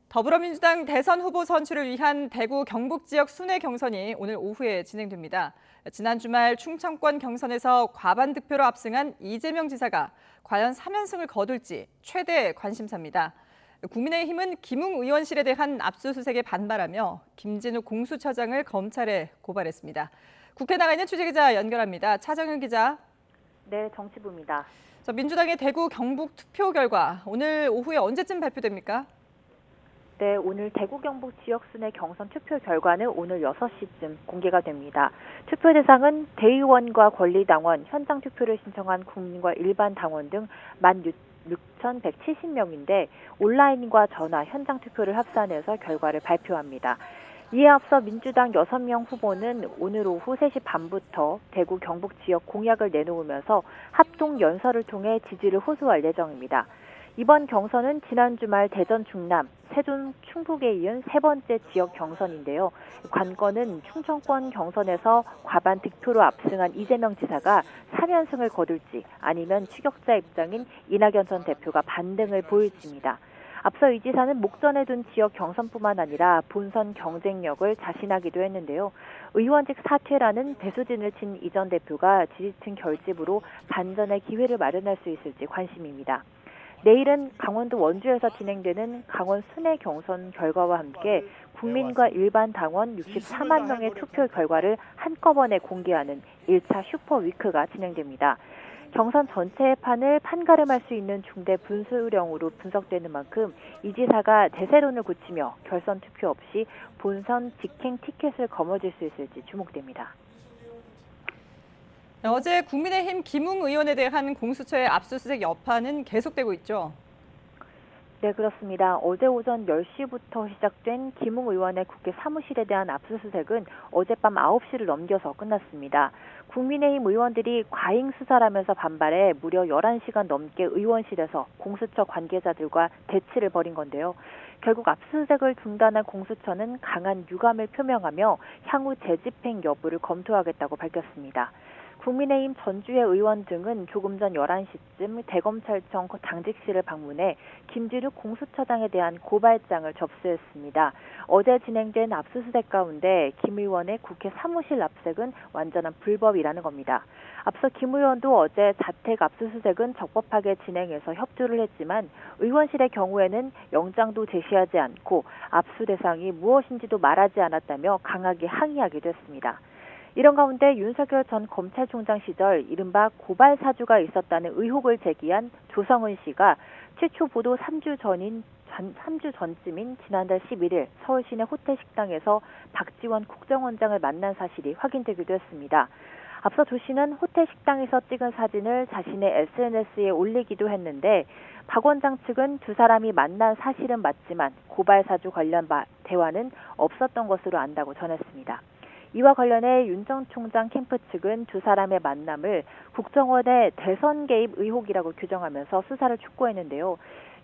더불어민주당 대선 후보 선출을 위한 대구 경북 지역 순회 경선이 오늘 오후에 진행됩니다. 지난 주말 충청권 경선에서 과반 득표로 압승한 이재명 지사가 과연 3연승을 거둘지 최대 관심사입니다. 국민의힘은 김웅 의원실에 대한 압수수색에 반발하며 김진욱 공수처장을 검찰에 고발했습니다. 국회 나가 있는 취재기자 연결합니다. 차정윤 기자. 네, 정치부입니다. 민주당의 대구 경북 투표 결과 오늘 오후에 언제쯤 발표됩니까? 네, 오늘 대구 경북 지역 순회 경선 투표 결과는 오늘 6시쯤 공개가 됩니다. 투표 대상은 대의원과 권리당원, 현장 투표를 신청한 국민과 일반 당원 등 16,170명인데 온라인과 전화, 현장 투표를 합산해서 결과를 발표합니다. 이에 앞서 민주당 6명 후보는 오늘 오후 3시 반부터 대구 경북 지역 공약을 내놓으면서 합동 연설을 통해 지지를 호소할 예정입니다. 이번 경선은 지난 주말 대전 충남, 세종 충북에 이은 세 번째 지역 경선인데요. 관건은 충청권 경선에서 과반 득표로 압승한 이재명 지사가 3연승을 거둘지 아니면 추격자 입장인 이낙연 전 대표가 반등을 보일지입니다. 앞서 이 지사는 목전에 둔 지역 경선뿐만 아니라 본선 경쟁력을 자신하기도 했는데요. 의원직 사퇴라는 배수진을 친 이 전 대표가 지지층 결집으로 반전의 기회를 마련할 수 있을지 관심입니다. 내일은 강원도 원주에서 진행되는 강원 순회 경선 결과와 함께 국민과 일반 당원 64만 명의 투표 결과를 한꺼번에 공개하는 1차 슈퍼위크가 진행됩니다. 경선 전체의 판을 판가름할 수 있는 중대 분수령으로 분석되는 만큼 이 지사가 대세론을 굳히며 결선 투표 없이 본선 직행 티켓을 거머쥘 수 있을지 주목됩니다. 어제 국민의힘 김웅 의원에 대한 공수처의 압수수색 여파는 계속되고 있죠. 네, 그렇습니다. 어제 오전 10시부터 시작된 김웅 의원의 국회 사무실에 대한 압수수색은 어젯밤 9시를 넘겨서 끝났습니다. 국민의힘 의원들이 과잉 수사라면서 반발해 무려 11시간 넘게 의원실에서 공수처 관계자들과 대치를 벌인 건데요. 결국 압수수색을 중단한 공수처는 강한 유감을 표명하며 향후 재집행 여부를 검토하겠다고 밝혔습니다. 국민의힘 전주의 의원 등은 조금 전 11시쯤 대검찰청 당직실을 방문해 김진욱 공수처장에 대한 고발장을 접수했습니다. 어제 진행된 압수수색 가운데 김 의원의 국회 사무실 압색은 완전한 불법이라는 겁니다. 앞서 김 의원도 어제 자택 압수수색은 적법하게 진행해서 협조를 했지만 의원실의 경우에는 영장도 제시하지 않고 압수 대상이 무엇인지도 말하지 않았다며 강하게 항의하기도 했습니다. 이런 가운데 윤석열 전 검찰총장 시절 이른바 고발 사주가 있었다는 의혹을 제기한 조성은 씨가 최초 보도 3주 전쯤인 지난달 11일 서울 시내 호텔 식당에서 박지원 국정원장을 만난 사실이 확인되기도 했습니다. 앞서 조 씨는 호텔 식당에서 찍은 사진을 자신의 SNS에 올리기도 했는데 박 원장 측은 두 사람이 만난 사실은 맞지만 고발 사주 관련 대화는 없었던 것으로 안다고 전했습니다. 이와 관련해 윤 전 총장 캠프 측은 두 사람의 만남을 국정원의 대선 개입 의혹이라고 규정하면서 수사를 촉구했는데요.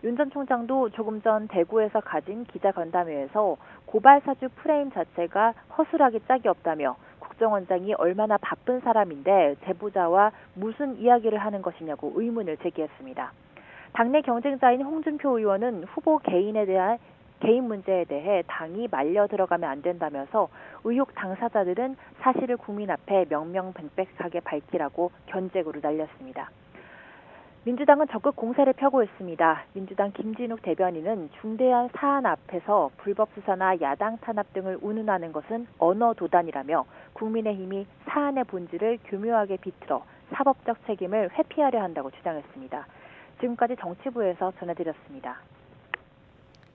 윤 전 총장도 조금 전 대구에서 가진 기자간담회에서 고발 사주 프레임 자체가 허술하기 짝이 없다며 국정원장이 얼마나 바쁜 사람인데 제보자와 무슨 이야기를 하는 것이냐고 의문을 제기했습니다. 당내 경쟁자인 홍준표 의원은 후보 개인 문제에 대해 당이 말려 들어가면 안 된다면서 의혹 당사자들은 사실을 국민 앞에 명명백백하게 밝히라고 견제구를 날렸습니다. 민주당은 적극 공세를 펴고 있습니다. 민주당 김진욱 대변인은 중대한 사안 앞에서 불법 수사나 야당 탄압 등을 운운하는 것은 언어 도단이라며 국민의힘이 사안의 본질을 교묘하게 비틀어 사법적 책임을 회피하려 한다고 주장했습니다. 지금까지 정치부에서 전해드렸습니다.